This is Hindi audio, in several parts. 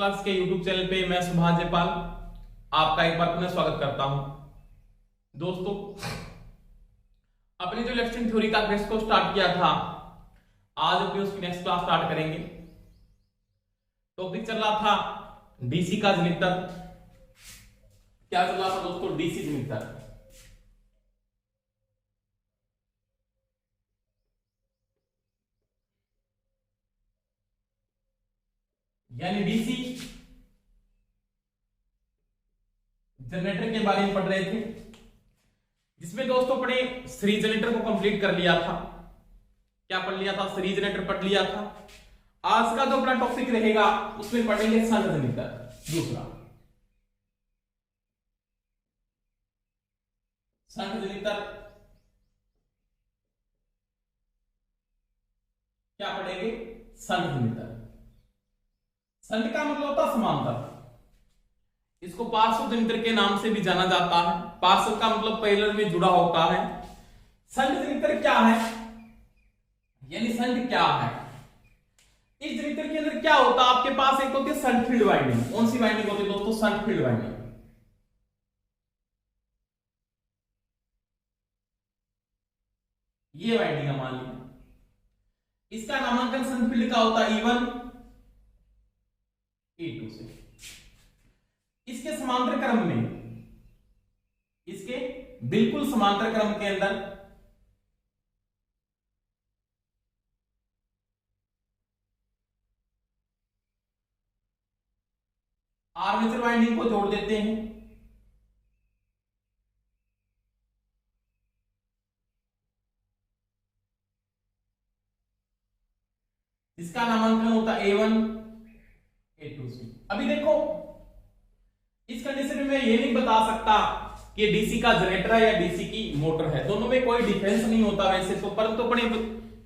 क्लास के यूट्यूब चैनल पे मैं सुभाष जयपाल आपका एक बार पुनः स्वागत करता हूं। दोस्तों, अपने जो इलेक्ट्रिक थ्योरी का क्लास को स्टार्ट किया था, आज अपनी उसकी नेक्स्ट क्लास स्टार्ट करेंगे। टॉपिक चल रहा था डीसी का जनित्र। क्या चल रहा था दोस्तों? डीसी जनित्र। यानी डीसी जनरेटर के बारे में पढ़ रहे थे, जिसमें दोस्तों अपने सीरीज जनरेटर को कंप्लीट कर लिया था। क्या पढ़ लिया था? सीरीज जनरेटर पढ़ लिया था। आज का जो अपना टॉपिक रहेगा उसमें पढ़ेंगे शंट जनरेटर। दूसरा शंट जनरेटर क्या पढ़ेंगे? Shunt generator. शंट का मतलब होता है समांतर। इसको पार्श्व जनरेटर के नाम से भी जाना जाता है। पार्श्व का मतलब पैरेलल में जुड़ा होता है। शंट जनरेटर क्या है? यानी शंट क्या है? इस जनरेटर के अंदर क्या होता है? आपके पास एक होती है शंट फील्ड वाइंडिंग। कौन सी वाइंडिंग होती है दोस्तों? Shunt field winding. ये वाइंडिंग है, मान लीजिए। इसका नामांकन शंट फील्ड का होता है E1 E2 से। इसके समांतर क्रम में, इसके बिल्कुल समांतर क्रम के अंदर आर्मेचर वाइंडिंग को जोड़ देते हैं। इसका नामांकन होता है A1 A2 से। अभी देखो, इस कंडीशन में मैं ये नहीं बता सकता कि डीसी का जनरेटर है या डीसी की मोटर है। दोनों में कोई डिफरेंस नहीं होता वैसे तो, परंतु अपने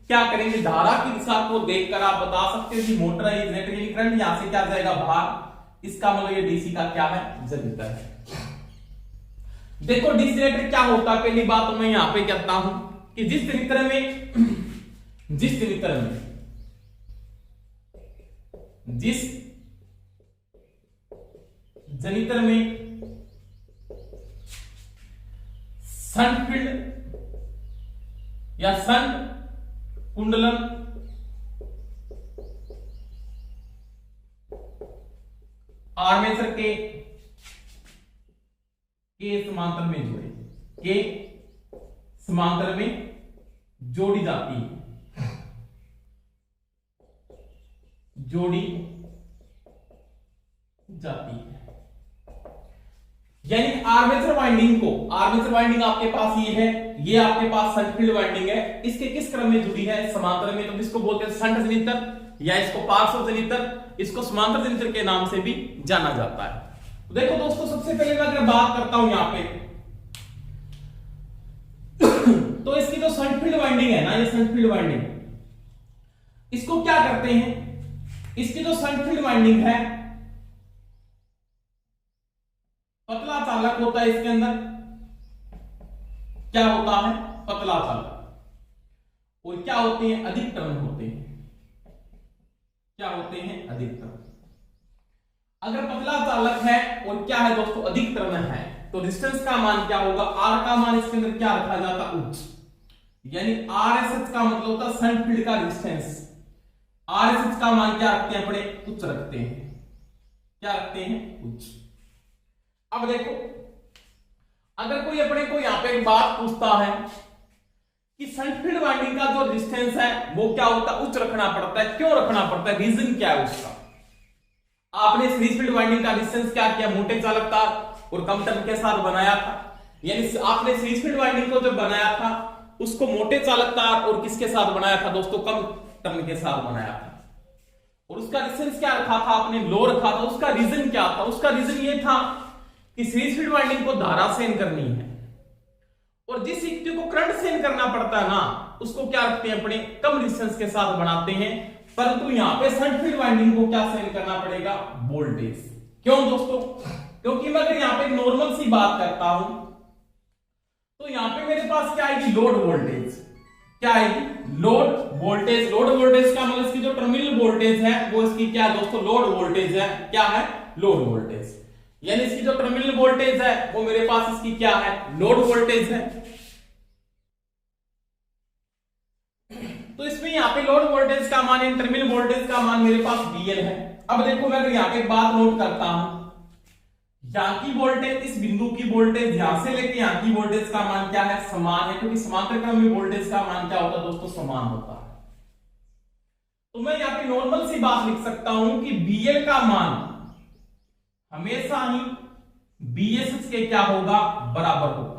क्या करेंगे, धारा की दिशा को देखकर आप बता सकते हैं कि मोटर है, जनरेटर यानी करंट यहां से क्या जाएगा बाहर। इसका मतलब ये डीसी का क्या है? जनरेटर है। देखो डीसी जनरेटर क्या होता है, पहली बात तो मैं यहां पे कहता हूं कि जिस जनरेटर में शंट फील्ड या शंट कुंडलम आर्मेचर के समांतर में जुड़े, के समांतर में जोड़ी जाती है, जोड़ी जाती है। यानी आर्मेचर वाइंडिंग आपके पास ये है, ये आपके पास शंट फील्ड वाइंडिंग है। इसके किस क्रम में जुड़ी है? समांतर में। तो इसको बोलते हैं शंट जनरेटर या इसको पार्श्व जनरेटर, इसको समांतर जनरेटर के नाम से भी जाना जाता है। तो देखो दोस्तों, सबसे पहले मैं अगर बात करता हूं यहां पे तो इसकी जो शंट फील्ड वाइंडिंग है ना, ये शंट फील्ड वाइंडिंग, इसको क्या करते हैं? इसकी जो शंट फील्ड वाइंडिंग है, पतला चालक होता है इसके अंदर। क्या होता है? पतला चालक। और क्या होते हैं? अधिक टर्न होते हैं। क्या होते हैं? अधिक टर्न। अगर पतला चालक है और क्या है दोस्तों? अधिक टर्न है, तो डिस्टेंस का मान क्या होगा? आर का मान इसके अंदर क्या रखा जाता? उच्च। यानी आरएसएच का मतलब होता है शंट फील्ड का डिस्टेंस। आरएसएच का मान क्या रखते हैं? अपने उच्च रखते हैं। क्या रखते हैं? उच्च। अब देखो, अगर कोई अपने को यहां पे एक बात पूछता है कि शंट फील्ड वाइंडिंग का जो डिस्टेंस है वो क्या होता है? उच्च रखना पड़ता है। क्यों रखना पड़ता है? रीजन क्या है उसका? आपने सीरीज फील्ड वाइंडिंग का डिस्टेंस क्या किया? मोटे चालक तार और कम टर्न के साथ बनाया था। यानी आपने सीरीज फील्ड वाइंडिंग को जब बनाया था, उसको मोटे चालक तार और किसके साथ बनाया था दोस्तों? कम टर्न के साथ बनाया था। और उसका डिस्टेंस क्या रखा था? आपने लो रखा था। उसका रीजन क्या था? उसका रीजन ये था कि सीरीज फील्ड वाइंडिंग को धारा सेन करनी है, और जिस युक्ति को करंट सेन करना पड़ता है ना, उसको क्या रखते हैं? अपने कम डिस्टेंस के साथ बनाते हैं। परंतु यहां पे शंट फील्ड वाइंडिंग को क्या सेन करना पड़ेगा? वोल्टेज। क्यों दोस्तों? क्योंकि मैं अगर यहां पे नॉर्मल सी बात करता हूं तो यहां पे मेरे पास क्या आएगी? Load voltage. क्या आएगी, लोड वोल्टेज। लोड वोल्टेज का मतलब इसकी जो टर्मिनल वोल्टेज है वो इसकी क्या है दोस्तों, लोड वोल्टेज है। क्या है, लोड वोल्टेज। यानी इसकी जो टर्मिनल वोल्टेज है वो मेरे पास इसकी क्या है, लोड वोल्टेज है। तो इसमें यहाँ पे लोड वोल्टेज का मान, टर्मिनल वोल्टेज का मान मेरे पास VL है। अब देखो मैं अगर यहाँ पे एक बात नोट करता हूं, यहाँ की वोल्टेज, इस बिंदु की वोल्टेज यहां से लेके यहाँ की वोल्टेज का मान क्या है, समान है, क्योंकि समांतर क्रम में वोल्टेज का मान क्या होता है दोस्तों, समान होता है। तो मैं यहाँ पे नॉर्मल सी बात लिख सकता हूं कि VL का मान हमेशा ही BSH के क्या होगा, बराबर होगा।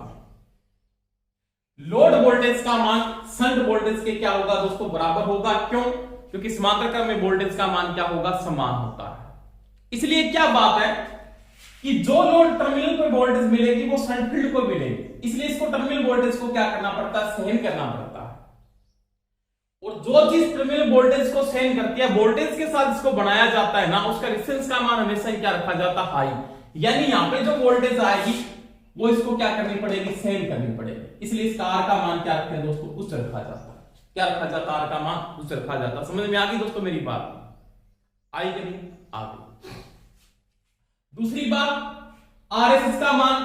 लोड वोल्टेज का मान शंट वोल्टेज के क्या होगा दोस्तों, बराबर होगा। क्यों, क्योंकि समांतर क्रम में वोल्टेज का मान क्या होगा, समान होता है। इसलिए क्या बात है कि जो लोड टर्मिनल पर वोल्टेज मिलेगी वो शंट फील्ड को मिलेगी, इसलिए इसको टर्मिनल वोल्टेज को क्या करना पड़ता है, सहन करना पड़ता है। और जो चीज टर्मिनल वोल्टेज को सहन करती है, वोल्टेज के साथ इसको बनाया जाता है ना, उसका रेजिस्टेंस का मान हमेशा ही क्या रखा जाता है, हाई। यानी यहां पे जो वोल्टेज आएगी वो इसको क्या करनी पड़ेगी, सहन करनी पड़ेगी। इसलिए इसका R का मान क्या रखते हैं दोस्तों, उच्च रखा जाता है। क्या रखा जाता है, R का मान उच्च रखा जाता है। समझ में आ गई दोस्तों मेरी बात, आई कि नहीं, आ गई। दूसरी बात, RSS का मान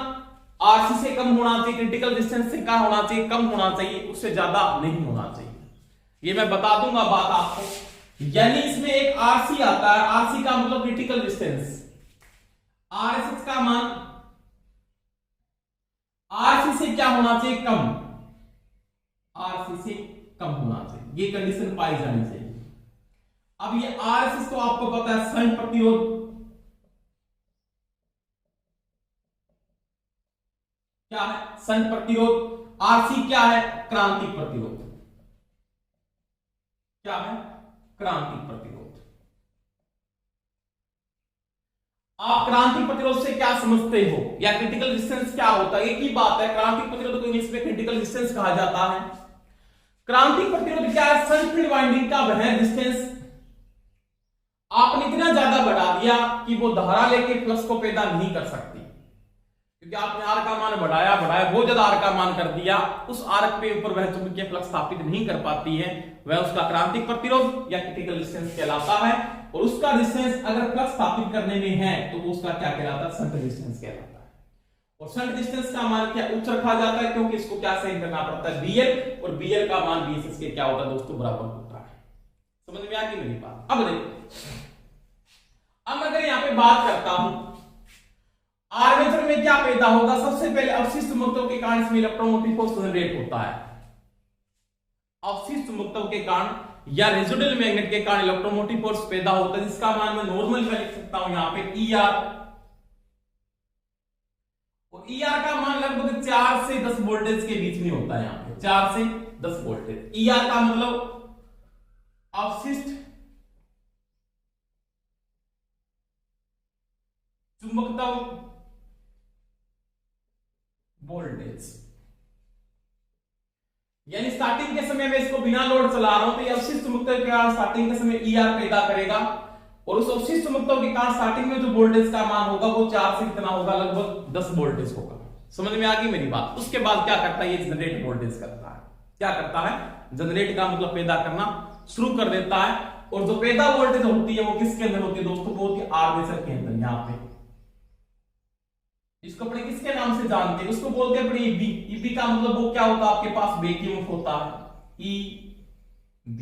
RC से कम होना चाहिए, क्रिटिकल डिस्टेंस से क्या होना चाहिए, कम होना चाहिए, उससे ज्यादा नहीं होना चाहिए। ये मैं बता दूंगा बात आपको। यानी इसमें एक RC आता है, RC का मतलब क्रिटिकल डिस्टेंस। RSS का मान RC से क्या होना चाहिए, कम, RC से कम होना चाहिए, ये कंडीशन पाई जानी चाहिए। अब ये RSS तो आपको पता है शंट प्रतिरोध, क्या है, शंट प्रतिरोध। RC क्या है, क्रांतिक प्रतिरोध। क्या है, क्रांतिक प्रतिरोध। आप क्रांतिक प्रतिरोध से क्या समझते हो, या क्रिटिकल डिस्टेंस क्या होता है, एक ही बात है। क्रांतिक प्रतिरोध को इंग्लिश में क्रिटिकल डिस्टेंस कहा जाता है। क्रांतिक प्रतिरोध क्या है, शंट फील्ड वाइंडिंग का वह डिस्टेंस आपने इतना ज्यादा बढ़ा दिया कि वो धारा लेके फ्लक्स को पैदा नहीं कर सकती, क्योंकि आपने R का मान बढ़ाया बहुत ज्यादा R का मान कर दिया, उस आर्क पे ऊपर वह चुंबकीय फ्लक्स स्थापित नहीं कर पाती है, वह उसका क्रांतिक प्रतिरोध या क्रिटिकल डिस्टेंस कहलाता है। और उसका डिस्टेंस अगर फ्लक्स स्थापित करने में है तो वो उसका क्या कहलाता है, शंट डिस्टेंस कहलाता है। और शंट डिस्टेंस का मान क्या उच्च रखा जाता है, क्योंकि इसको क्या सहन करना पड़ता है, BL, और BL का मान BSS के क्या होता है दोस्तों, बराबर होता है। समझ में आ गई मेरी बात। अब देखो, अब अगर यहां पे बात करता हूं आर्मेचर में क्या पैदा होगा, सबसे पहले अवशिष्ट चुंबकत्व के कारण इसमें इलेक्ट्रोमोटिव फोर्स जनरेट होता है। अवशिष्ट चुंबकत्व के कारण या रेजिडुअल मैग्नेट के कारण इलेक्ट्रोमोटिव फोर्स पैदा होता है, जिसका मान मैं नॉर्मल में लिख सकता हूं यहां पे ER। और ER का मान लगभग 4 से 10 वोल्टेज के बीच में होता है, यहां पे 4 से 10 वोल्टेज। ER का मतलब अवशिष्ट चुंबकत्व वोल्टेज। यानी स्टार्टिंग के समय में इसको बिना लोड चला रहा हूं तो ये अवशिष्ट चुंबकत्व के कारण स्टार्टिंग के समय ER पैदा करेगा, और उस अवशिष्ट चुंबकत्व के कारण स्टार्टिंग में जो वोल्टेज का मान होगा वो 4 से कितना होगा, लगभग 10 वोल्टेज होगा। समझ में आ गई मेरी बात। उसके बाद क्या करता है, ये जनरेट वोल्टेज करता है। क्या करता है, जनरेट का मतलब पैदा करना शुरू कर देता है। और जो पैदा वोल्टेज होती है वो किसके अंदर होती है दोस्तों, वो होती है आर्मेचर के अंदर। यहां पे इसको अपने किसके नाम से जानते हैं, उसको बोलते हैं अपने EB। EB का मतलब वो क्या होता है, आपके पास बैक होता है, EB।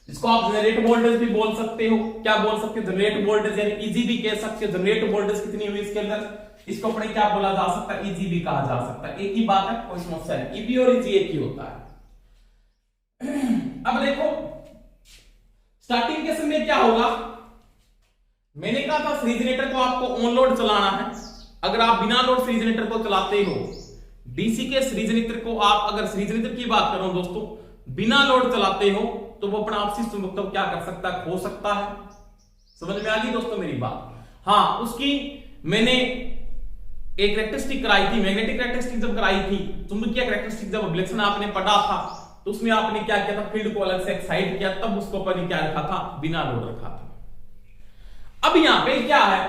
इसको आप जनरेट वोल्टेज भी बोल सकते हो। क्या बोल सकते हो, जनरेट वोल्टेज, यानी EG भी कह सकते हो। जनरेट वोल्टेज कितनी हुई इसके अंदर, इसको अपने क्या बोला जा सकता है, EG भी कहा जा सकता है। एक ही बात है, कोई समस्या नहीं। EB और EG एक ही होता है। अब देखो स्टार्टिंग के समय क्या होगा, मैंने कहा था सीरीज जनरेटर को आपको ऑन लोड चलाना है। अगर आप बिना लोड सीरीज जनरेटर को चलाते हो, डीसी के सीरीज जनरेटर को आप अगर सीरीज जनरेटर की बात करो दोस्तों, बिना लोड चलाते हो तो वो अपना अवशिष्ट चुंबकत्व क्या कर सकता है, खो सकता है। समझ में आ गई दोस्तों मेरी बात। हाँ, उसकी मैंने एक कैरेक्टरिस्टिक कराई थी, मैग्नेटिक कैरेक्टरिस्टिक जब कराई थी, चुंबकीय कैरेक्टरिस्टिक जब अभिलक्षण आपने पढ़ा था, तो उसमें आपने क्या किया था, फील्ड को अलग से एक्साइट किया, तब उसको अपन क्या रखा था, बिना लोड रखा था। अब यहां पे क्या है,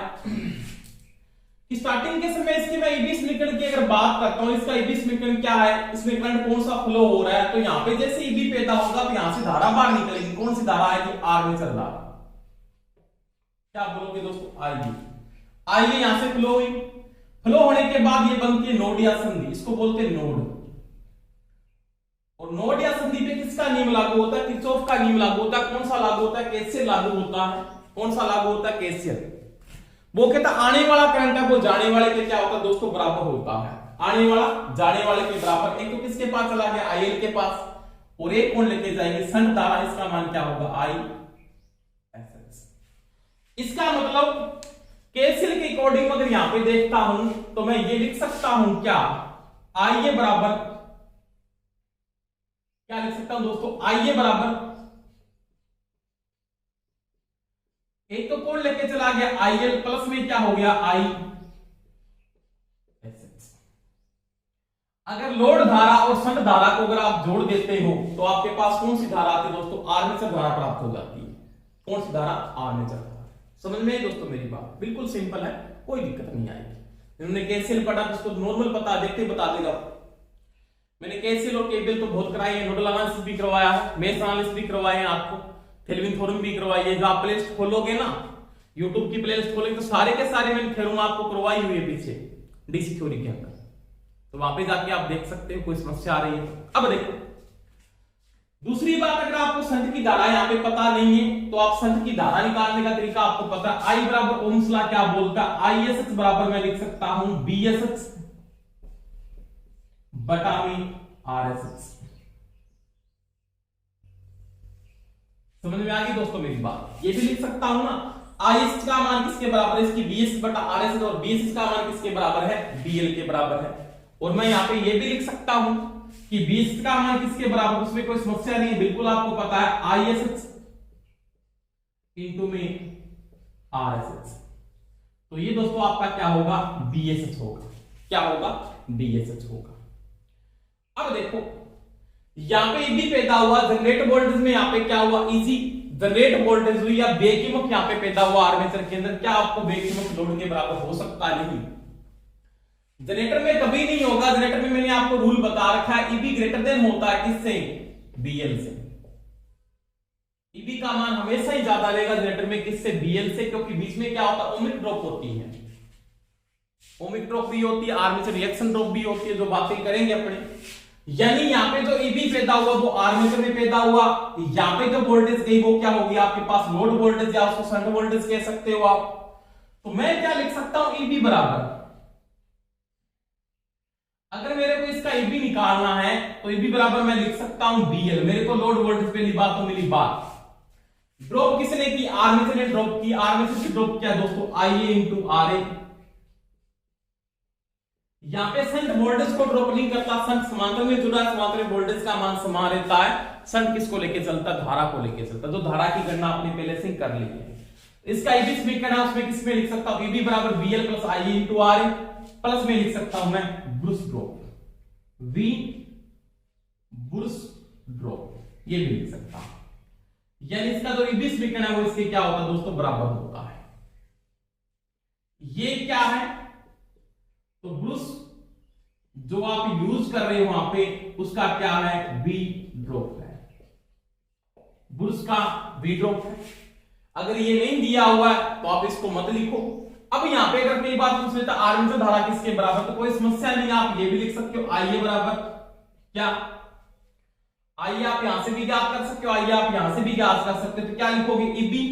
कि स्टार्टिंग के समय इसके मैं ईबी समीकरण की अगर बात करता हूं, इसका ईबी समीकरण क्या है, इसमें करंट कौन सा फ्लो हो रहा है, तो यहां पे जैसे ईबी पैदा होगा तो यहां से धारा बाहर निकलेगी। कौन सी धारा आएगी, आर्मेचर धारा। क्या बोलोगे दोस्तों, आएगी। आइए यहां से फ्लो हुई, फ्लो होने के बाद ये बनती है नोड या संधि, इसको बोलते हैं नोड। और नोड या संधि पे किसका नियम लागू होता है, किरचॉफ का नियम लागू होता है। कौन सा लागू होता है, केसीएल लागू होता है। कौन सा लागू होता है, केसीएल। वो कहता आने वाला करंट है वो जाने वाले के क्या होता है दोस्तों, बराबर होता है। आने वाला जाने वाले के बराबर। एक तो किसके पास चला गया, आईएल के पास, और एक कौन लेके जाएंगे, संट धारा। इसका मान क्या होगा, आई एस। इसका मतलब केसीएल के अकॉर्डिंग अगर यहां पे देखता हूं तो मैं ये लिख सकता हूं क्या, आई ए बराबर, क्या लिख सकता हूं दोस्तों, आई ए बराबर, एक तो कौन लेके चला गया, आईएल, प्लस में क्या हो गया, आई एस। अगर लोड धारा और संट धारा को अगर आप जोड़ देते हो तो आपके पास कौन सी धारा आती है दोस्तों, आर्मेचर धारा प्राप्त हो जाती है। कौन सी धारा, आर्मेचर धारा। समझ में दोस्तों मेरी बात, बिल्कुल सिंपल है, कोई दिक्कत नहीं आएगी। इन्होंने केसीएल पढ़ा तो उसको नॉर्मल पता, देखते बता देगा। मैंने केसीएल और केबीएल तो बहुत कराई है, नोडल एनालिसिस भी करवाया है, मेश एनालिसिस भी करवाए हैं आपको, थेवेनिन थ्योरम भी करवाई है। जब आप प्लेलिस्ट खोलोगे ना, यूट्यूब की प्लेलिस्ट खोलोगे तो सारे के सारे मैंने थ्योरम आपको करवाई हुई है पीछे डीसी थ्योरी के अंदर, तो वहां पे जाके आप देख सकते हो। कोई समस्या आ रही है तो। अब देखो दूसरी बात, अगर आपको संट की धारा यहाँ पे पता नहीं है तो आप संट की धारा निकालने का तरीका आपको पता है। आई बराबर ओम्स लॉ क्या बोलता है, आई एस एच बराबर मैं लिख सकता हूं बी एस एच बटा में आर एस एच। समझ में आ गई दोस्तों मेरी बात। ये भी लिख सकता हूं ना, आई एस का मान किसके बराबर है, इसकी बी एस बटा आर एस, और बी एस का मान किसके बराबर है, बी एल के बराबर है। और मैं यहाँ पे ये भी लिख सकता हूं कि बी एस का मान किसके बराबर, उसमें कोई समस्या नहीं है, बिल्कुल आपको पता है, आई एस एच इंटू में आर एस एच। तो ये दोस्तों आपका क्या होगा, बी एस एच होगा। क्या होगा, बी एस एच होगा। अब देखो यहां पे ईबी पैदा हुआ, जनरेट वोल्टेज में यहां पे क्या हुआ, इजी जनरेट वोल्टेज हुई या बेकीमुख यहां पे पैदा हुआ आर्मेचर के अंदर। क्या आपको बेकीमुख लोड के बराबर हो सकता नहीं, जनरेटर में कभी नहीं होगा। जनरेटर में मैंने आपको रूल बता रखा है, ईबी ग्रेटर देन होता है किससे, बीएल से। ईबी का मान हमेशा ही ज्यादा रहेगा जनरेटर में, किससे, बीएल से, क्योंकि बीच में क्या होता है, ओमिक ड्रॉप होती है। ओमिक ड्रॉप भी होती है, आर्मेचर रिएक्शन ड्रॉप भी होती है, जो बातें करेंगे अपने। यानी यहाँ पे जो ईबी पैदा हुआ वो आर्मेचर में पैदा हुआ। यहाँ पे जो वोल्टेज गई वो क्या होगी, आपके पास लोड वोल्टेज या उसको शंट वोल्टेज कह सकते हो आप। तो मैं क्या लिख सकता हूं, ईबी बराबर, अगर मेरे को इसका ईबी निकालना है तो ईबी बराबर मैं लिख सकता हूं बीएल। मेरे को लोड वोल्टेज पहली बात तो मिली बात। ड्रॉप किसने की, आर्मेचर ने ड्रॉप की। आर्मेचर की ड्रॉप क्या दोस्तों, आईए इंटू आर ए। यहां पे संट वोल्टेज को ड्रॉप नहीं करता, संट समांतर में जुड़ा है, समांतर में वोल्टेज का मान समान रहता है। संट किसको लेके चलता, धारा को लेके चलता। जो धारा की गणना आपने पहले से कर ली है। इसका ईबी समीकरण है, उसमें किसमें लिख सकता हूं, ईबी बराबर BL plus IA into R A, plus में लिख सकता हूं मैं brush drop, V brush drop, ये भी लिख सकता हूं। यानी इसका जो ईबी समीकरण है वो इसके क्या होता है दोस्तों, बराबर होता है। ये क्या है, तो ब्रूस जो आप यूज कर रहे हो वहां पे उसका क्या है, बी ड्रॉप है, ब्रूस का बी ड्रॉप है। अगर ये नहीं दिया हुआ है तो आप इसको मत लिखो। अब यहां पे अगर कई बात पूछ लेता आर्मेचर धारा किसके बराबर, तो कोई समस्या नहीं, आप ये भी लिख सकते हो, आईए बराबर क्या, आइए आप यहां से भी ज्ञात कर सकते हो, आइए आप यहां से भी ज्ञात कर सकते हो। तो क्या लिखोगे, ईबी,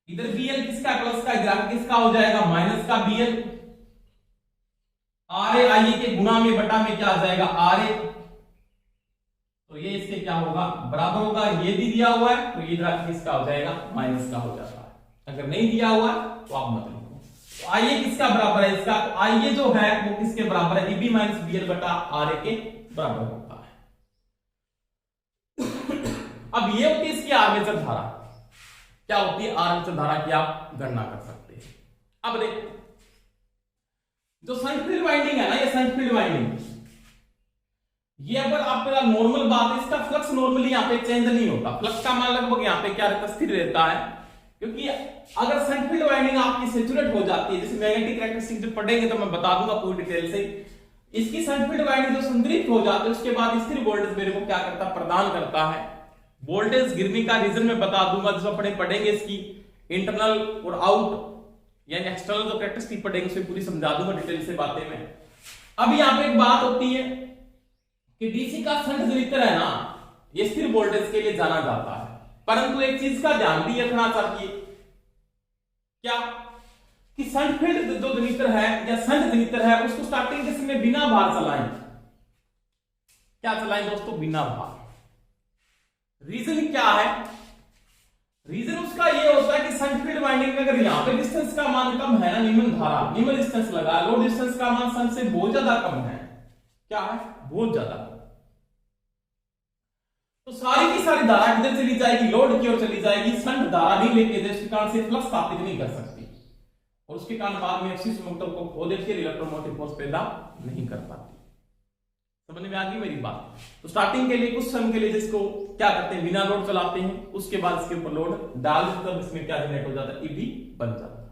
इधर बीएल किसका है, प्लस का, इधर किसका हो जाएगा, माइनस का बीएल। आर ए आईए के गुणा में बटा में क्या आ जाएगा, आर ए। तो ये इसके क्या होगा, बराबर होगा। ये भी दिया हुआ है तो ये इधर किसका हो जाएगा, माइनस का हो जाता है। अगर नहीं दिया हुआ तो आप मत लिखो। तो आईए किसका बराबर है, इसका, तो आईए जो है वो किसके बराबर है, ईबी माइनस बीएल बटा आर ए के बराबर होता है। अब ये होती है इसकी आर्मेचर धारा। क्या होती है, आर्मेचर धारा की आप गणना कर सकते हैं। अब देखो जो शंट फील्ड वाइंडिंग है ना, ये शंट फील्ड वाइंडिंग, ये अगर आपका नॉर्मल बात है, इसका फ्लक्स नॉर्मली यहां पे चेंज नहीं होता। फ्लक्स का मान लगभग यहां पे क्या रहता, स्थिर रहता है। क्योंकि अगर शंट फील्ड वाइंडिंग आपकी सैचुरेट हो जाती है, जैसे मैग्नेटिक कैरेक्टरिस्टिक जब पढ़ेंगे तो मैं बता दूंगा पूरी डिटेल से, इसकी शंट फील्ड वाइंडिंग जो संतृप्त हो जाती है उसके बाद स्थिर वोल्टेज मेरे को क्या करता प्रदान करता है। वोल्टेज गिरने का रीजन मैं बता दूंगा, जो अपने पढ़ेंगे इसकी इंटरनल और आउट यानी एक्सटर्नल जो कैरेक्टरिस्टिक पढ़ेंगे उसे पूरी समझा दूंगा डिटेल से बातें में। अब यहाँ पे एक बात होती है कि डीसी का शंट जनित्र है ना, ये स्थिर वोल्टेज के लिए जाना जाता है, परंतु एक चीज का ध्यान भी रखना चाहिए, क्या कि शंट फील्ड जो जनित्र है या शंट जनित्र है उसको स्टार्टिंग के समय बिना भार चलाएं। क्या चलाएं दोस्तों? बिना भार। रीजन क्या है? रीजन उसका ये होता है कि शंट फील्ड वाइंडिंग में अगर यहां पे डिस्टेंस का मान कम है ना, निम्न धारा निम्न डिस्टेंस लगा, लोड डिस्टेंस का मान शंट से बहुत ज्यादा कम है, क्या है? बहुत ज्यादा। तो सारी की सारी धारा किधर चली जाएगी? लोड की ओर चली जाएगी। शंट धारा नहीं लेके जिसके कारण से फ्लक्स स्थापित नहीं कर सकती और उसके कारण बाद में अवशिष्ट मोटर को खो देती है, इलेक्ट्रोमोटिव फोर्स पैदा नहीं कर पाती। समझ में आ गई मेरी बात? तो स्टार्टिंग के लिए कुछ समय के लिए जिसको क्या करते हैं बिना लोड चलाते हैं, उसके बाद इसके ऊपर लोड डाल देते हैं, इसमें क्या जनरेट हो जाता है? ईबी बन जाता है।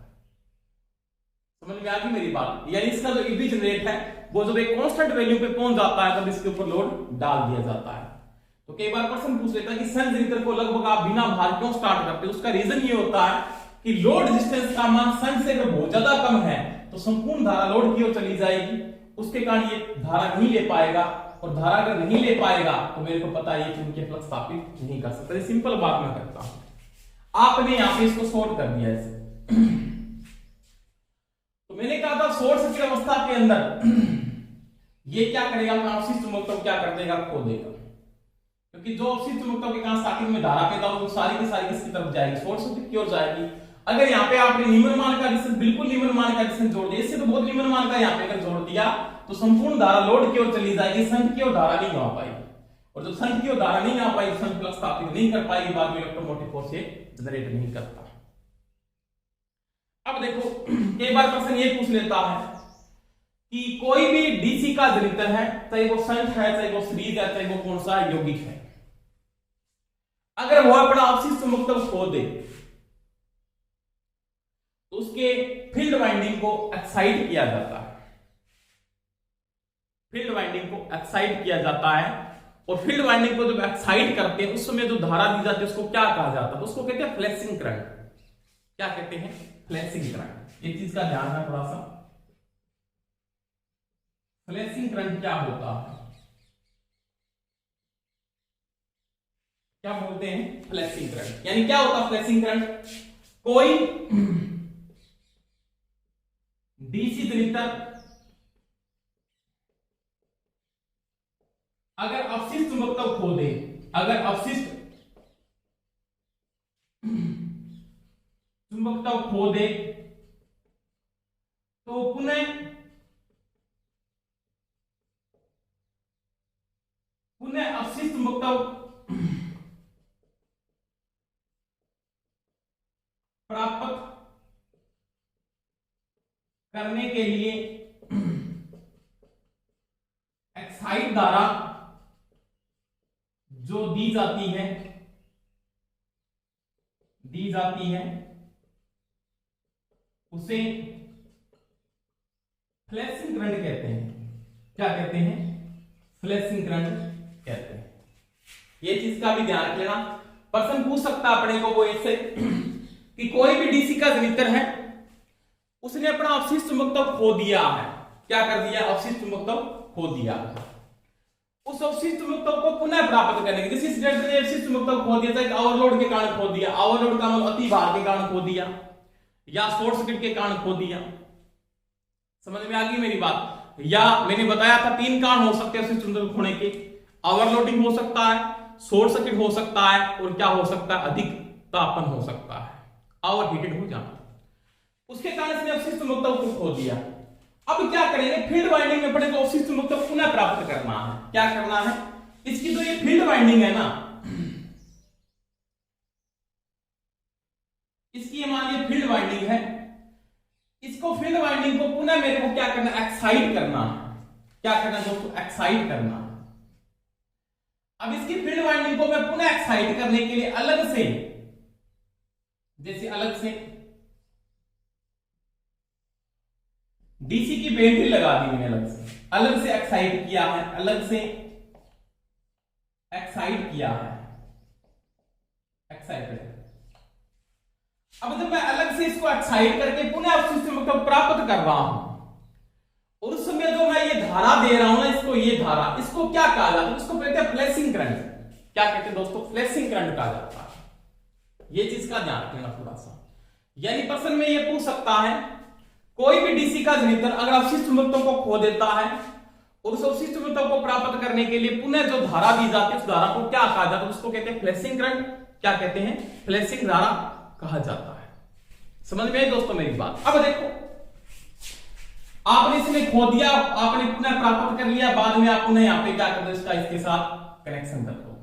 समझ में आ गई मेरी बात? यानी इसका जो ईबी जनरेट है वो जब एक कांस्टेंट वैल्यू पे पहुंच जाता है तब इसके ऊपर लोड डाल दिया जाता है। तो कई बार प्रश्न पूछ लेता है कि शंट जनित्र को लगभग आप बिना भार क्यों स्टार्ट करते हो? उसका रीजन ये होता है कि लोड डिस्टेंस का मान शंट से अगर बहुत ज्यादा कम है तो संपूर्ण धारा लोड की ओर चली जाएगी, उसके कारण ये धारा नहीं ले पाएगा, और धारा अगर नहीं ले पाएगा तो मेरे को पता है कि उनके फ्लक्स स्थापित नहीं कर सकते। सिंपल बात मैं करता हूं, आपने यहां पे इसको शॉर्ट कर दिया ऐसे तो मैंने कहा था शॉर्ट सर्किट अवस्था के अंदर ये क्या करेगा? अवशिष्ट चुंबकत्व क्या कर देगा? खो देगा, क्योंकि जो अवशिष्ट चुंबकत्व के कारण स्टार्टिंग में धारा पैदा होगी वो सारी की सारी किसकी तरफ जाएगी? शॉर्ट सर्किट की ओर जाएगी। अगर यहाँ पे आपने निम्न मान का डिस्टेंस, बिल्कुल निम्न मान का डिस्टेंस जोड़ दिया, इससे तो बहुत निम्न मान का यहाँ पे अगर जोड़ दिया तो संपूर्ण धारा लोड की ओर चली जाएगी, शंट की ओर धारा नहीं आ पाएगी, और जब शंट की ओर धारा नहीं आ पाएगी शंट फ्लक्स स्थापित नहीं कर पाएगी, बाद में इलेक्ट्रोमोटिव फोर्स जनरेट नहीं करता। अब देखो एक बार प्रश्न ये पूछ लेता है कि कोई भी डीसी का जनित्र है, चाहे वो शंट है, चाहे वो सीरीज है, चाहे वो कौन सा यौगिक है, अगर वो अपना अवशिष्ट चुंबकत्व खो दे तो उसके फील्ड वाइंडिंग को एक्साइट किया जाता है। फील्ड वाइंडिंग को एक्साइट किया जाता है, और फील्ड वाइंडिंग को जब एक्साइट करते हैं उस समय जो धारा दी जाती है उसको क्या कहा जाता है? उसको कहते हैं फ्लैशिंग करंट। क्या कहते हैं? Flashing current. ये चीज का ध्यान है थोड़ा सा। फ्लैशिंग करंट क्या होता है? क्या बोलते हैं? Flashing current. यानी क्या होता है फ्लैशिंग करंट? कोई डीसी जनित्र अगर अवशिष्ट चुंबकत्व खो दे, अगर अवशिष्ट चुंबकत्व खो दे तो पुनः अवशिष्ट चुंबकत्व प्राप्त करने के लिए एक्साइट धारा जो दी जाती है उसे फ्लैशिंग करंट कहते हैं। क्या कहते हैं? फ्लैशिंग करंट कहते हैं। ये चीज का भी ध्यान रख लेना, प्रश्न पूछ सकता अपने को वो ऐसे कि कोई भी डीसी का जनित्र है, उसने अपना अवशिष्ट चुंबकत्व खो दिया है। क्या कर दिया? अवशिष्ट चुंबकत्व खो दिया। उस अवशिष्ट चुंबकत्व को पुनः प्राप्त करने के, जिस सिलेंडर ने अवशिष्ट चुंबकत्व खो दिया, चाहे ओवरलोड के कारण खो दिया, ओवरलोड का मतलब अति भार के कारण खो दिया या शॉर्ट सर्किट के कारण खो दिया। समझ में आ गई मेरी बात? या मैंने बताया था 3 कारण हो सकते हैं अवशिष्ट चुंबकत्व खोने के, ओवरलोडिंग हो सकता है, शॉर्ट सर्किट हो सकता है, और क्या हो सकता है? अधिक तापन हो सकता है, ओवर हीटेड हो जाना। उसके कारण इसने अवशिष्ट चुंबकत्व को खो दिया। अब क्या करेंगे? फील्ड वाइंडिंग में पड़े तो अवशिष्ट चुंबकत्व पुनः प्राप्त करना है। क्या करना है? इसकी जो ये फील्ड वाइंडिंग है ना, इसकी ये मान लीजिए फील्ड वाइंडिंग है, इसको फील्ड वाइंडिंग को पुनः मेरे को क्या करना? एक्साइट करना है। क्या करना दोस्तों? एक्साइट करना। अब इसकी फील्ड वाइंडिंग को मैं पुनः एक्साइट करने के लिए अलग से जैसे अलग से डीसी की बैटरी लगा दी मैंने, अलग से एक्साइट किया है, अलग से एक्साइट किया है, एक्साइटेड। अब जब मैं अलग से इसको एक्साइट करके पुनः उस सिस्टम को प्राप्त कर रहा हूं, और उस समय जो मैं ये धारा दे रहा हूं ना, इसको ये धारा, इसको क्या कहा जाता है? इसको कहते हैं फ्लैशिंग करंट। क्या कहते हैं दोस्तों? फ्लैशिंग करंट कहा जाता है। ये चीज का ध्यान रखना थोड़ा सा। यानी प्रश्न में ये पूछ सकता है, कोई भी डीसी का जनरेटर अगर अवशिष्ट चुंबकत्व को खो देता है और उस अवशिष्ट चुंबकत्व को प्राप्त करने के लिए पुनः जो धारा दी जाती है, उस धारा को क्या कहा जाता है? उसको कहते हैं फ्लैशिंग करंट। क्या कहते हैं? फ्लैशिंग धारा कहा जाता है। समझ में आई दोस्तों मेरी बात? अब देखो, आपने इसमें खो दिया, आपने पुनः प्राप्त कर लिया, बाद में आप पुनः यहाँ पे क्या कर दो, इसका इसके साथ कनेक्शन कर दोगे।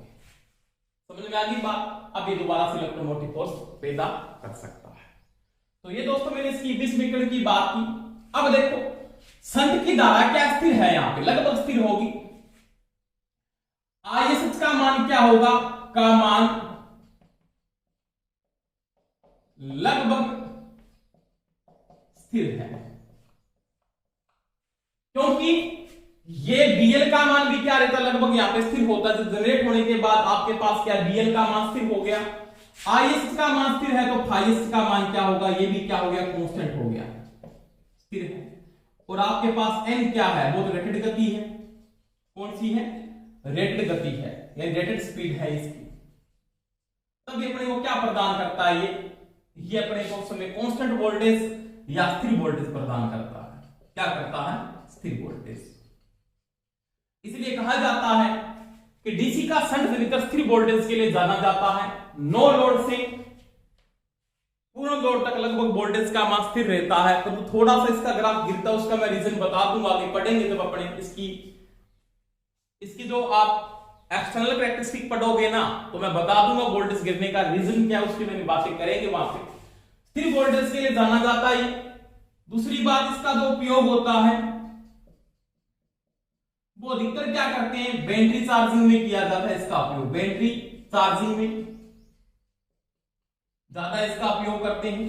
समझ में आ गई बात? अब ये दोबारा से इलेक्ट्रोमोटिव फोर्स पैदा कर सकता है। तो ये दोस्तों मैंने इसकी 20 मीटर की बात की। अब देखो, शंट की धारा क्या स्थिर है? यहाँ पे लगभग स्थिर होगी। ISH का मान क्या होगा? का मान लगभग स्थिर है, क्योंकि ये BL का मान भी क्या रहता है? लगभग यहाँ पे स्थिर होता है। जब जनरेट होने के बाद आपके पास क्या BL का मान स्थिर हो गया, ISH का मान स्थिर है, तो FISH का मान क्या होगा? ये भी क्या हो गया? कांस्टेंट हो गया, स्थिर है। और आपके पास n क्या है? वो तो रेटेड गति है। कौन सी है? रेटेड गति है, यानी रेटेड स्पीड है इसकी। तब ये अपने को क्या प्रदान करता है? ये अपने को समय कांस्टेंट वोल्टेज या स्थिर वोल्टेज प्रदान करता है। क्या करता है? स्थिर वोल्टेज। इसलिए कहा जाता है कि डीसी का शंट जनरेटर स्थिर वोल्टेज के लिए जाना जाता है। नो लोड से पूर्ण लोड तक लगभग वोल्टेज का मान स्थिर रहता है, तो थोड़ा सा इसका ग्राफ गिरता है, उसका मैं रीजन बता दूंगा, आगे पढ़ेंगे जब अपने इसकी जो आप एक्सटर्नल कैरेक्टरिस्टिक पढ़ोगे ना, तो मैं बता दूंगा वोल्टेज गिरने का रीजन क्या है, उसकी मैंने बातें करेंगे वहां पे। स्थिर वोल्टेज के लिए जाना जाता है। दूसरी बात, इसका जो उपयोग होता है वो अधिकतर क्या करते हैं? बैटरी चार्जिंग में किया जाता है इसका उपयोग। बैटरी चार्जिंग में ज्यादा इसका उपयोग करते हैं।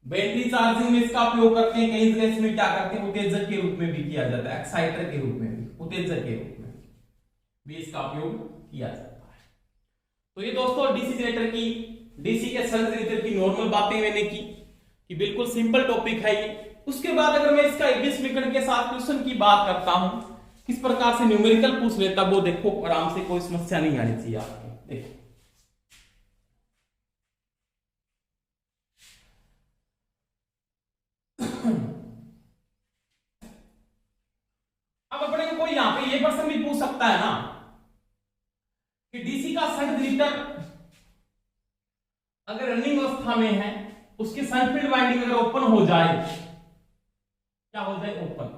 बैटरी चार्जिंग में इसका उपयोग करते हैं। कई जगह इसमें क्या करते हैं? उत्तेजक के रूप में भी किया जाता है, एक्साइटर के रूप में भी, उत्तेजक के रूप में भी इसका उपयोग किया जाता है। तो ये दोस्तों डीसी जनरेटर की, डीसी के शंट जनरेटर की नॉर्मल बातें मैंने की कि बिल्कुल सिंपल टॉपिक है ये। उसके बाद अगर मैं इसका 20 मीटर के साथ क्वेश्चन की बात करता हूं, किस प्रकार से न्यूमेरिकल पूछ लेता, वो देखो आराम से, कोई समस्या नहीं आनी चाहिए आपको। देखो अब अपने को कोई यहां पे ये प्रश्न भी पूछ सकता है ना कि डीसी का शंट जनरेटर अगर रनिंग अवस्था में है, उसकी शंट फील्ड वाइंडिंग अगर ओपन हो जाए, क्या हो जाए? ओपन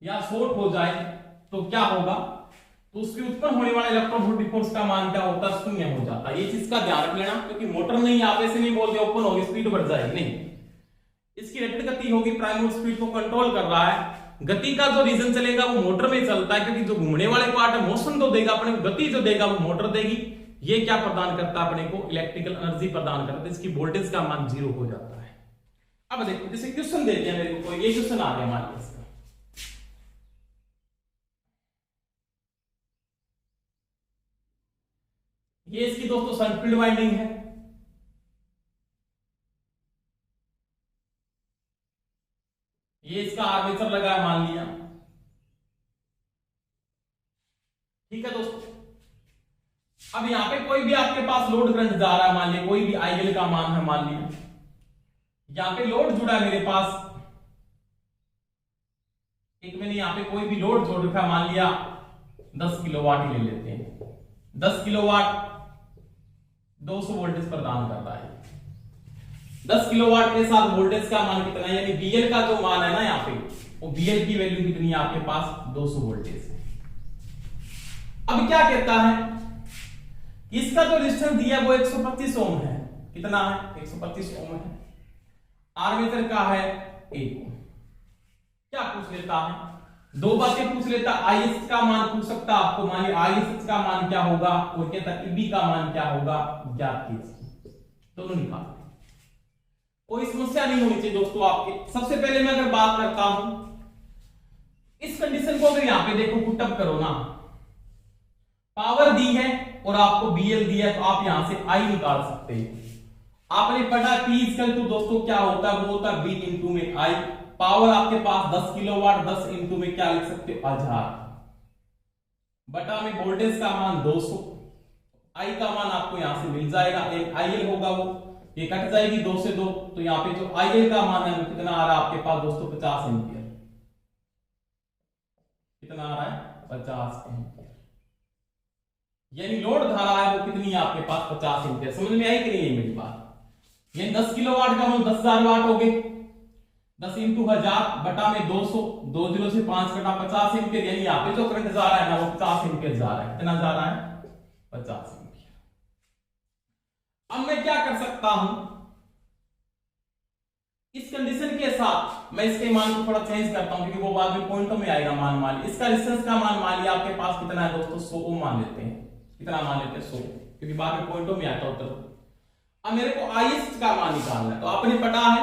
या शॉर्ट हो जाए तो क्या होगा? तो उसकी उत्पन्न होने वाला इलेक्ट्रोमोटिव फोर्स का मान क्या होता है? शून्य हो जाता है। ये चीज का ध्यान रख लेना, क्योंकि मोटर नहीं, आप ऐसे नहीं बोलते ओपन होगी स्पीड बढ़ जाएगी, नहीं। इसकी रेटेड गति होगी, प्राइम मूवर स्पीड को कंट्रोल कर रहा है। गति का जो रीजन चलेगा वो मोटर में चलता है, क्योंकि जो घूमने वाले पार्ट है मोशन तो देगा अपने को, गति जो देगा वो मोटर देगी। ये क्या प्रदान करता है? अपने को इलेक्ट्रिकल एनर्जी प्रदान करता है। इसकी वोल्टेज का मान 0 हो जाता है। अब देखो, जैसे क्वेश्चन दे दिया मेरे को, ये क्वेश्चन आ गया मान लीजिए इसका। ये इसकी दोस्तों शंट फील्ड वाइंडिंग है। ये इसका आर्मेचर लगा है मान लिया, ठीक है दोस्तों। अब यहां पे कोई भी आपके पास लोड करंट जा रहा है, मान लिया कोई भी IL का मान है, मान लिया यहां पे लोड जुड़ा है मेरे पास, एक मैंने यहां पे कोई भी लोड जोड़ रखा, मान लिया 10 किलोवाट ही ले लेते हैं। 10 किलोवाट 200 वोल्टेज प्रदान करता है। 10 किलोवाट के साथ वोल्टेज का मान कितना है? यानी BL का जो मान है ना यहाँ पे, वो BL की वैल्यू कितनी है आपके पास? 200 वोल्टेज है। अब क्या कहता है? इसका जो रेजिस्टेंस दिया वो 125 ओम है। कितना है? 125 ओम है। आर्मेचर का है 1 ओम। क्या पूछ लेता है? दो बातें पूछ लेता। ISH का मान पूछ सकता आपको, मानिए ISH का मान क्या होगा, और कहता EB का मान क्या होगा, ज्ञात कीजिए। दोनों निकाल लें, कोई समस्या नहीं होनी चाहिए दोस्तों आपके। सबसे पहले मैं अगर बात करता हूं इस कंडीशन को, अगर यहां पे देखो पुटअप करो ना, पावर दी है और आपको बीएल दिया है, तो आप यहां से आई निकाल सकते हैं। आपने पढ़ा P इक्वल टू दोस्तों क्या होता है, वो होता है B इंटू में आई। पावर आपके पास 10 किलोवाट, 10 इंटू में क्या लिख सकते हो 1000, बटा में वोल्टेज का मान 200, आई का मान आपको यहां से मिल जाएगा, एक आईएल होगा वो, ये कट जाएगी 2 से 2, तो यहां पे जो आईएल का मान है वो कितना आ रहा है आपके पास दोस्तों 50 एम्पियर। कितना आ रहा है 50 एम्पियर, यानी लोड धारा है वो कितनी है आपके पास 50 एम्पियर। समझ में आई कि नहीं है मेरी बात? यानी 10 किलोवाट का मान 10,000 वाट हो गए, 10 इंटू 1000 बटा में 200, 2 0 से 5 कटा 50 एम्पियर, यानी यहाँ पे जो करंट जा रहा है ना वो 50 एम्पियर जा रहा है। कितना जा रहा है 50 एम्पियर। अब मैं क्या कर सकता हूं, इस कंडीशन के साथ मैं इसके मान को थोड़ा चेंज करता हूं, क्योंकि वो बाद में पॉइंटों में आएगा मान। मान इसका रेजिस्टेंस का मान मान लिया आपके पास कितना है दोस्तों 100 ओम मान लेते हैं। कितना मान लेते हैं 100, क्योंकि बाद में पॉइंटों में आता होता है। अब मेरे को आईएस का मान निकालना है, तो आपने पता है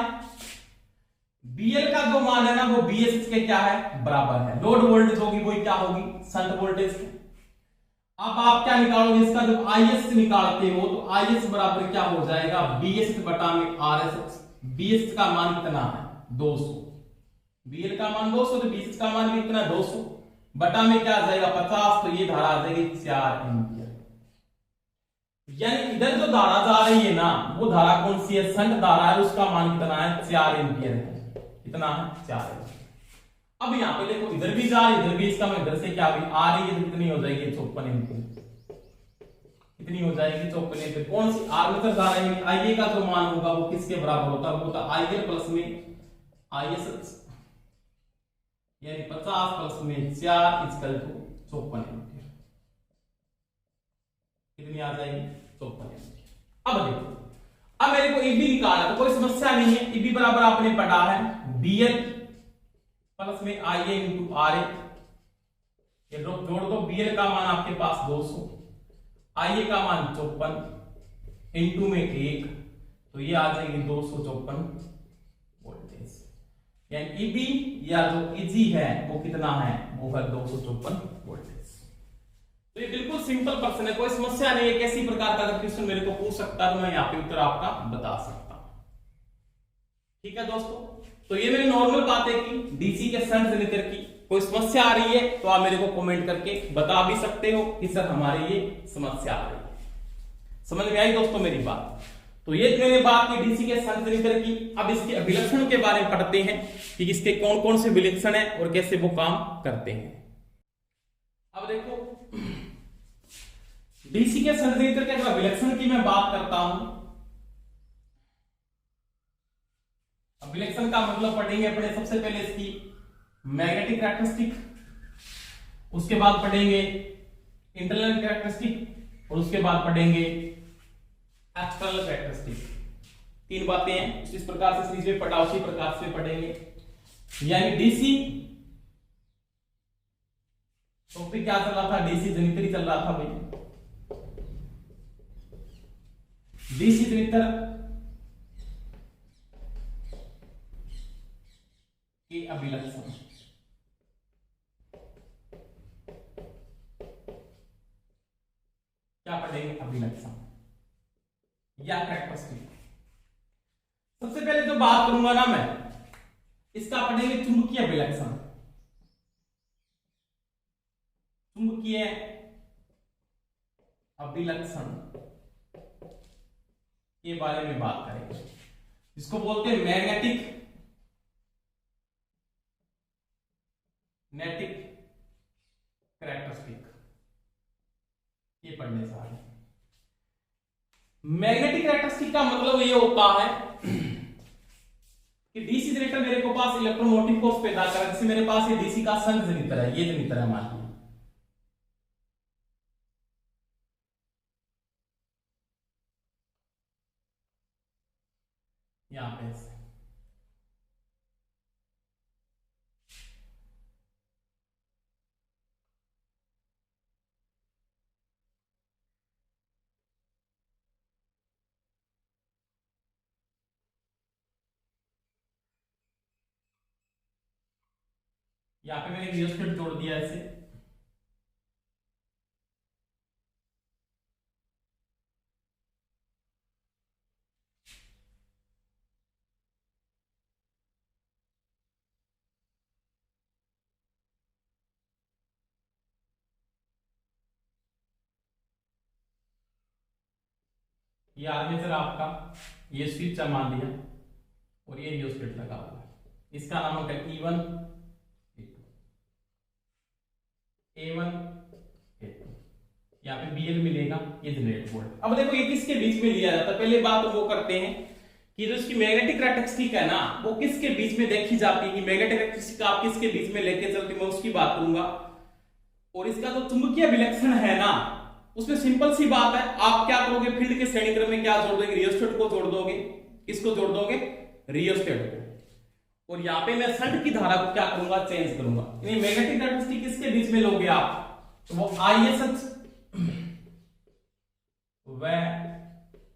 बीएल का जो मान है ना वो बीएसएच के क्या है बराबर है, लोड वोल्टेज होगी वही क्या होगी शंट वोल्टेज। अब आप क्या निकालोगे इसका, जब आईएस निकालते हो तो आईएस बराबर क्या हो जाएगा बीएसएच बटा में आरएसएच। बीएसएच का मान कितना है 200, बीएल का मान 200, तो बीएसएच का मान भी कितना 200 बटा में क्या आ जाएगा 50, तो ये धारा आ जाएगी 4 एम्पियर। यानी इधर जो धारा जा रही है ना वो धारा कौन सी है, शंट धारा है, उसका मान कितना है 4 एम्पियर है। कितना है 4 एम्पियर। अब यहाँ पे देखो इधर भी जा रही है, इधर भी, इसका मैं इधर से क्या भी आ रही है, तो कितनी हो जाएगी 54 एम्पियर। कितनी हो जाएगी 54 एम्पियर। कौन सी आर्मेचर धारा है, आईए का जो मान होगा वो किसके बराबर होता है, वो होता है आईएल प्लस में आईएस, यानी 50 प्लस में 4 इक्वल टू 54 एम्पियर। कितनी आ जाएगी 54 एम्पियर। अब देखो, अब मेरे को ईबी निकालना, तो कोई समस्या नहीं है। ईबी बराबर आपने पढ़ा है बीएल प्लस में आईए इंटू आरए, ये जोड़ दो। बीएल का मान आपके पास 200, आईए का मान 54 इंटू में 1, तो ये आ जाएगी 254 वोल्टेज। यानी ईबी या जो ईजी है वो कितना है, वो है 254 वोल्टेज। तो ये बिल्कुल सिंपल प्रश्न है, कोई समस्या नहीं है। किसी प्रकार का अगर क्वेश्चन मेरे को पूछ सकता है तो मैं यहाँ पे उत्तर आपका बता सकता हूं। ठीक है दोस्तों, तो ये मेरी नॉर्मल बातें की डीसी के शंट जनरेटर की। कोई समस्या आ रही है तो आप मेरे को कमेंट करके बता भी सकते हो कि सर हमारे ये समस्या आ रही है। समझ में आई दोस्तों मेरी बात? तो ये मैंने बात की डीसी के शंट जनरेटर की। अब इसके अभिलक्षण के बारे में पढ़ते हैं कि इसके कौन कौन से विलक्षण है और कैसे वो काम करते हैं। अब देखो डीसी के शंट जनरेटर के अगर विलक्षण की मैं बात करता हूं, विलक्षण का मतलब पढ़ेंगे अपने सबसे पहले इसकी मैग्नेटिक कैरेक्टरिस्टिक, उसके बाद पढ़ेंगे इंटरनल कैरेक्टरिस्टिक और उसके बाद पढ़ेंगे एक्सटर्नल कैरेक्टरिस्टिक। 3 बातें हैं, इस प्रकार से सीरीज में पढ़ा उसी प्रकार से पढ़ेंगे। यानी डीसी टॉपिक क्या चल रहा था, डीसी जनरेटर चल रहा था भाई। डीसी जनरेटर के अभिलक्षण, क्या पढ़ेंगे अभिलक्षण या कैरेक्टरिस्टिक। सबसे पहले जो बात करूंगा ना मैं, इसका पढ़ेंगे चुंबकीय अभिलक्षण। चुंबकीय अभिलक्षण के बारे में बात करेंगे, इसको बोलते हैं मैग्नेटिक कैरेक्टरिस्टिक। ये पढ़ने जा रहे हैं। मैग्नेटिक कैरेक्टरिस्टिक का मतलब ये होता है कि डीसी जनरेटर मेरे को पास इलेक्ट्रोमोटिव फोर्स पैदा कर रहा है। जैसे मेरे पास ये डीसी का शंट जनरेटर है, ये जनरेटर है मान लीजिए, यहां पे यहाँ पे मैंने रियोस्टेट जोड़ दिया ऐसे, ये आर्मेचर आपका, ये स्विच मान लिया और ये रियोस्टेट लगा हुआ है, इसका नाम होगा E1 A1 A2, यहाँ पे BL मिलेगा, ये जनरेट वोल्ट। अब देखो ये किसके बीच में लिया जाता है, पहले बात तो वो करते हैं कि जो इसकी मैग्नेटिक कैरेक्टरिस्टिक है ना वो किसके बीच में देखी जाती है, कि मैग्नेटिक कैरेक्टरिस्टिक आप किसके बीच में लेके चलते, मैं उसकी बात करूंगा। और इसका जो चुंबकीय विलक्षण है ना उसमें सिंपल सी बात है, आप क्या करोगे, फील्ड के श्रेणी क्रम में क्या जोड़ दोगे, रियोस्टेट को जोड़ दोगे, किसको जोड़ दोगे, रियोस्टेट को। और यहाँ पे मैं शंट की धारा को क्या करूंगा, चेंज करूंगा। यानी मैग्नेटिक कैरेक्टरिस्टिक किसके बीच में लोगे आप, तो वो ISH व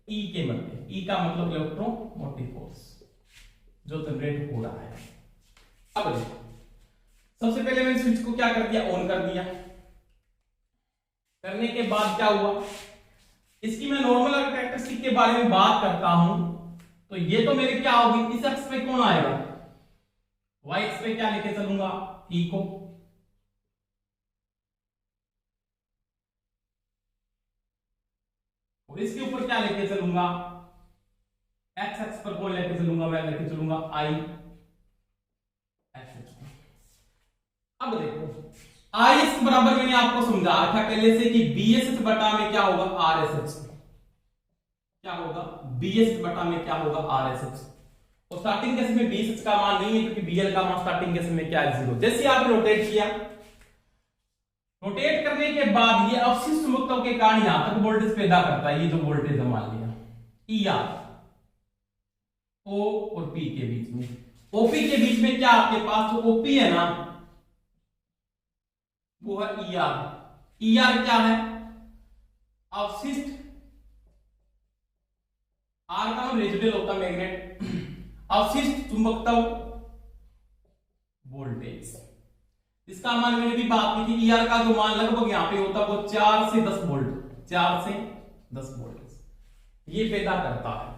E के मध्य, E का मतलब इलेक्ट्रोमोटिव फोर्स जो जनरेट हो रहा है। अब देखो सबसे पहले मैंने स्विच को क्या कर दिया, ऑन कर दिया। करने के बाद क्या हुआ, इसकी मैं नॉर्मल कैरेक्टरिस्टिक के बारे में बात करता हूं तो ये तो मेरे क्या होगी, इस अक्ष पे कौन आएगा, y अक्ष पे क्या लेके चलूंगा, E को। और इसके ऊपर क्या लेके चलूंगा, x अक्ष पर कौन लेके चलूंगा, मैं लेके चलूंगा I x। अब देखो IS बराबर मैंने आपको समझा रखा पहले से कि BSH बटा में क्या होगा, RSH, क्या होगा, BSH बटा में क्या होगा, RSH। और स्टार्टिंग केस में BSH का मान नहीं है क्योंकि BL का मान स्टार्टिंग केस में क्या है, 0। जैसे आपने रोटेट किया, रोटेट करने के बाद ये अवशिष्ट चुंबकत्व के कारण यहां तक वोल्टेज पैदा करता है, ये जो वोल्टेज है मान लिया ER, O और P के बीच में। OP के बीच में क्या आपके पास जो OP है ना वो है ER। ER क्या है, अवशिष्ट, R का नाम रेजिडुअल होता है मैग्नेट, अवशिष्ट चुंबकत्व वोल्टेज। इसका मान मैंने भी बात की थी, ER का जो मान लगभग यहां पे होता है वो 4 से 10 वोल्ट, 4 से 10 वोल्ट ये पैदा करता है।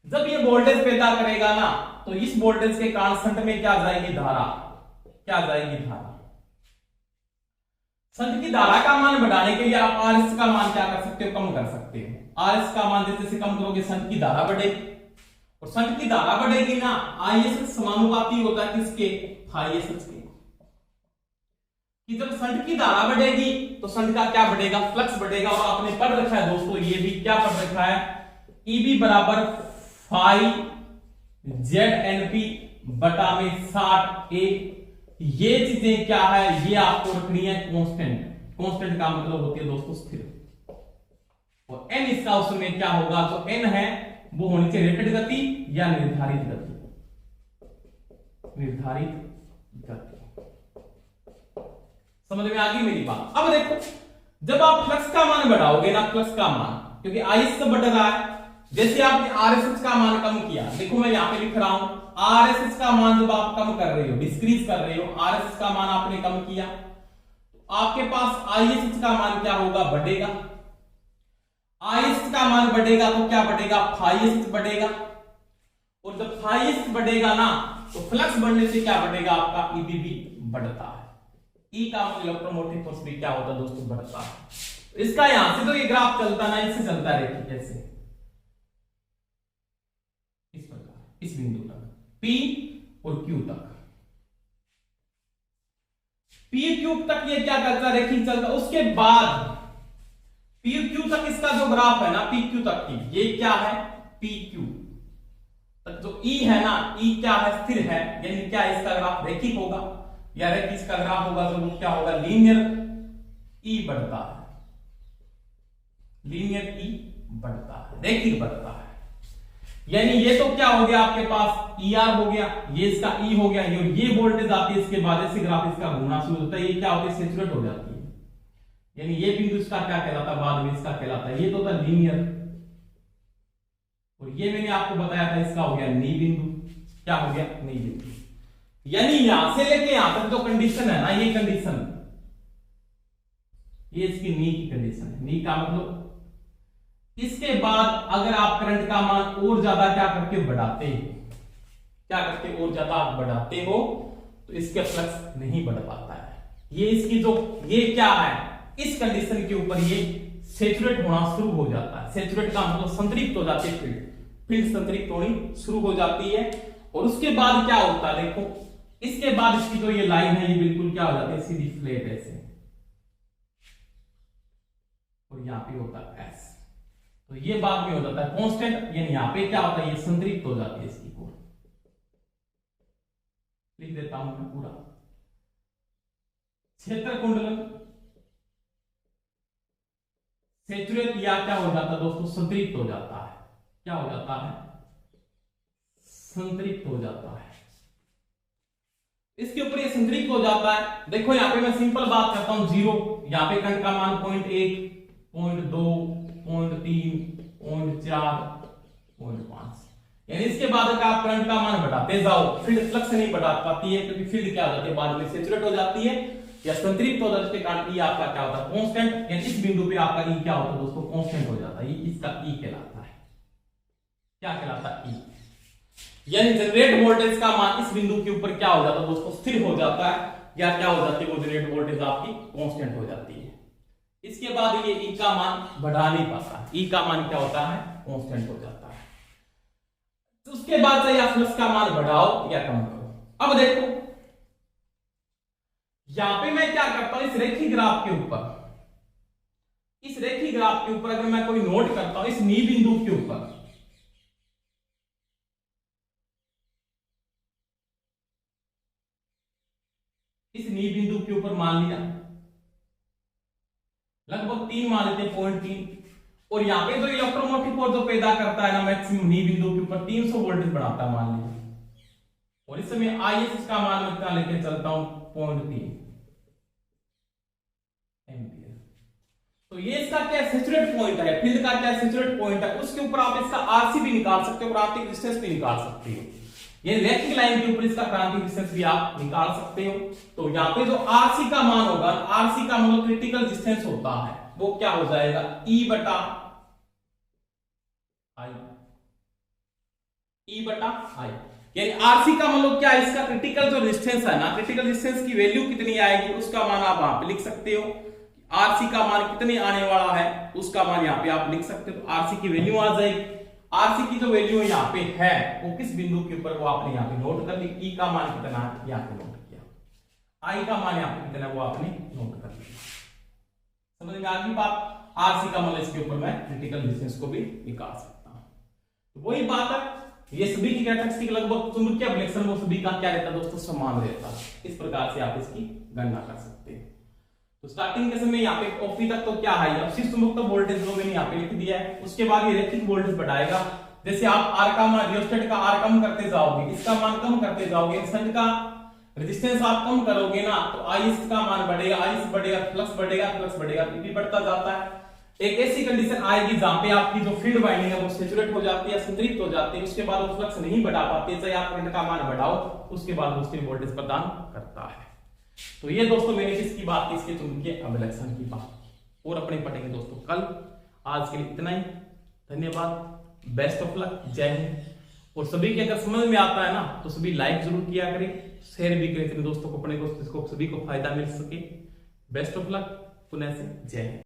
जब ये वोल्टेज पैदा करेगा ना तो इस वोल्टेज के कारण शंट में क्या जाएगी, धारा, क्या जाएगी, धारा। शंट की धारा का मान बढ़ाने के लिए आप RS का मान क्या कर सकते हो, कम कर सकते हो। RS का मान जैसे कम करोगे शंट की धारा बढ़ेगी, और शंट की धारा बढ़ेगी ना ISH समानुपाती होता है किसके, ISH के। कि जब शंट की धारा बढ़ेगी तो शंट का क्या बढ़ेगा, फ्लक्स बढ़ेगा। और आपने पढ़ रखा है दोस्तों, ये भी क्या पढ़ रखा है, EB बराबर फाई ZNP बटा में 60A। ये चीजें क्या है, ये आपको रखनी है कांस्टेंट। कांस्टेंट का मतलब होती है दोस्तों स्थिर। और n इसका उसमें क्या होगा, जो n है वो होनी चाहिए रेटेड गति या निर्धारित गति, निर्धारित गति। समझ में आ गई मेरी बात। अब देखो जब आप फ्लक्स का मान बढ़ाओगे ना, फ्लक्स का मान क्योंकि IS से बढ़ रहा है, जैसे आपने RSH का मान कम किया, देखो मैं यहां पे लिख रहा हूं RSH का मान जब आप कम कर रहे हो, डिस्क्रीज कर रहे हो, RSH का मान आपने कम किया तो आपके पास ISH का मान क्या होगा, बढ़ेगा। ISH का मान बढ़ेगा तो क्या बढ़ेगा, FISH बढ़ेगा। और जब FISH बढ़ेगा ना तो फ्लक्स बढ़ने से क्या बढ़ेगा, आपका EB भी बढ़ता है। E का इलेक्ट्रोमोटिव फोर्स भी क्या होता है दोस्तों, बढ़ता है। इसका यहां से तो ये ग्राफ चलता ना, इससे चलता रहेगी कैसे, इस प्रकार, इस बिंदु तक P और Q तक, P Q तक ये क्या करता है, रेखिक चलता। उसके बाद P Q तक इसका जो ग्राफ है ना, P Q तक की, ये क्या है, P Q तक जो E है ना, E क्या है, स्थिर है। यानी क्या इसका ग्राफ रेखिक होगा, या रेखिक इसका ग्राफ होगा तो वो क्या होगा, लीनियर E बढ़ता है, लीनियर E बढ़ता है, रेखिक बढ़ता है। यानी ये तो क्या हो गया आपके पास, ER हो गया, ये इसका E हो गया, ये वोल्टेज आती है, इसके बाद ऐसे ग्राफ इसका घूमना शुरू होता है, ये क्या होती है, सेचुरेट हो जाती है। यानी ये बिंदु इसका क्या कहलाता है, बाद में इसका कहलाता है, ये तो था लीनियर। और ये मैंने आपको बताया था इसका हो गया नी बिंदु, क्या हो गया, नी बिंदु। यानी यहां से लेके यहां तक जो कंडीशन है ना, ये कंडीशन, ये इसकी नी की कंडीशन है। नी का मतलब इसके बाद अगर आप करंट का मान और ज्यादा क्या करके बढ़ाते हो, क्या करके और ज्यादा आप बढ़ाते हो, तो इसके फ्लक्स नहीं बढ़ पाता है। ये इसकी जो ये क्या है, इस कंडीशन के ऊपर ये सेचुरेट होना शुरू हो जाता है। सेचुरेट का मतलब संतृप्त हो जाती है, फील्ड संतृप्त होनी शुरू हो जाती है। और उसके बाद क्या होता है, देखो इसके बाद इसकी जो ये लाइन है ये बिल्कुल क्या हो जाती है, सीधी फ्लैट ऐसे, और यहां पे होता है एस, तो ये बाद में हो जाता है कांस्टेंट, यानी यहां पे क्या होता है, ये संतृप्त हो जाती है इसकी कोर। लिख देता हूं मैं पूरा, क्षेत्र कुंडलन सेचुरेट या क्या हो जाता है दोस्तों, संतृप्त हो जाता है। क्या हो जाता है, संतृप्त हो जाता है। इसके ऊपर ये संतृप्त हो जाता है। देखो यहां पे मैं सिंपल बात करता हूं, 0, यहां पे करंट का मान 0.1, 0.2, 0.3, 0.4, 0.5, यानी इसके बाद अगर आप करंट का मान बढ़ाते जाओ, फील्ड फ्लक्स नहीं बढ़ा पाती है, क्योंकि फील्ड क्या हो जाती है, बाद में सेचुरेट हो जाती है या संतृप्त हो जाती है, इसके कारण ई आपका क्या होता है, कांस्टेंट, यानी इस बिंदु पे आपका ई क्या होता है दोस्तों, कांस्टेंट हो जाता है। ये इसका ई कहलाता है। क्या कहलाता है, ई, यानी जनरेट वोल्टेज का मान इस बिंदु के ऊपर क्या हो जाता है दोस्तों, स्थिर हो जाता है, या क्या हो जाती है, वो जनरेट वोल्टेज आपकी कांस्टेंट हो जाती है। इसके बाद ये ई का मान बढ़ा नहीं पाता, ई का मान क्या होता है, कांस्टेंट हो जाता है। तो उसके बाद से या फ्लक्स का मान बढ़ाओ या कम करो। अब देखो यहां पे मैं क्या करता हूं, इस रेखी ग्राफ के ऊपर, इस रेखी ग्राफ के ऊपर अगर मैं कोई नोट करता हूं, इस नी बिंदु के ऊपर, इस नी बिंदु के ऊपर मान लिया लगभग 3 मान लेते हैं, 0.3, और यहां पे जो इलेक्ट्रोमोटिव फोर्स जो पैदा करता है ना, मैक्सिमम नी बिंदु के ऊपर 300 वोल्टेज बढ़ाता है मान लिया, और इस समय आईएस का मान मैं क्या लेके चलता हूं, 0.3 एम्पियर। तो ये इसका क्या सेचुरेट पॉइंट है, फील्ड का क्या सेचुरेट पॉइंट है, उसके ऊपर आप इसका आरसी भी निकाल सकते हो, क्रांतिक डिस्टेंस भी निकाल सकते हो। ये रेखिक लाइन के ऊपर इसका क्रांतिक डिस्टेंस भी आप निकाल सकते हो। तो यहाँ पे जो आरसी का मान होगा, आरसी का मतलब क्रिटिकल डिस्टेंस होता है, वो क्या हो जाएगा, ई बटा आई, ई बटा आई, यानी आरसी का मतलब क्या है, इसका क्रिटिकल जो डिस्टेंस है ना, क्रिटिकल डिस्टेंस की वैल्यू कितनी आएगी उसका मान आप वहां पे लिख सकते हो। आरसी का मान कितने आने वाला है उसका मान यहाँ पे आप लिख सकते हो, तो आरसी की वैल्यू आ जाएगी। आरसी की जो वैल्यू यहाँ पे है वो किस बिंदु के ऊपर, वो आपने यहाँ पे नोट कर ली। ई का मान कितना है यहाँ पे नोट किया, आई का मान यहाँ पे कितना है वो आपने नोट कर लिया। समझ में आ गई बात। आरसी का मान इसके ऊपर मैं क्रिटिकल डिस्टेंस को भी निकाल सकता हूँ। तो वही बात है, ये सभी की कैरेक्टरिस्टिक लगभग चुंबकीय अभिलक्षण वो सभी का क्या रहता है दोस्तों, समान रहता है। इस प्रकार से आप इसकी गणना कर सकते हैं। तो स्टार्टिंग के समय यहाँ पे ओपी तक तो क्या है, अब शीर्ष चुंबकत्व वोल्टेज जो मैंने यहाँ पे लिख दिया है, उसके बाद ये रैखिक वोल्टेज बढ़ाएगा। जैसे आप आर का मान, रियोस्टेट का आर कम करते जाओगे, इसका मान कम करते जाओगे, शंट का रेजिस्टेंस आप कम करोगे ना, तो आईएस का मान बढ़ेगा, आईएस बढ़ेगा, फ्लक्स बढ़ेगा, फ्लक्स बढ़ेगा, पीपी बढ़ता जाता है। एक ऐसी कंडीशन आएगी जहां पे आपकी जो फील्ड वाइंडिंग है वो सैचुरेट हो जाती है, संतृप्त हो जाती है, उसके बाद वो फ्लक्स नहीं बढ़ा पाती, चाहे आप करंट का मान बढ़ाओ, उसके बाद वो स्थिर वोल्टेज प्रदान करता है। तो ये दोस्तों मैंने किसकी बात की, इसके चुंबकीय अभिलक्षण की बात की, और अपने पढ़ेंगे दोस्तों कल। आज के लिए इतना ही, धन्यवाद, बेस्ट ऑफ लक, जय हिंद। और सभी के अगर समझ में आता है ना तो सभी लाइक जरूर किया करें, शेयर भी करें अपने दोस्तों को, अपने दोस्तों को, सभी को फायदा मिल सके। बेस्ट ऑफ लक, पुनः से जय हिंद।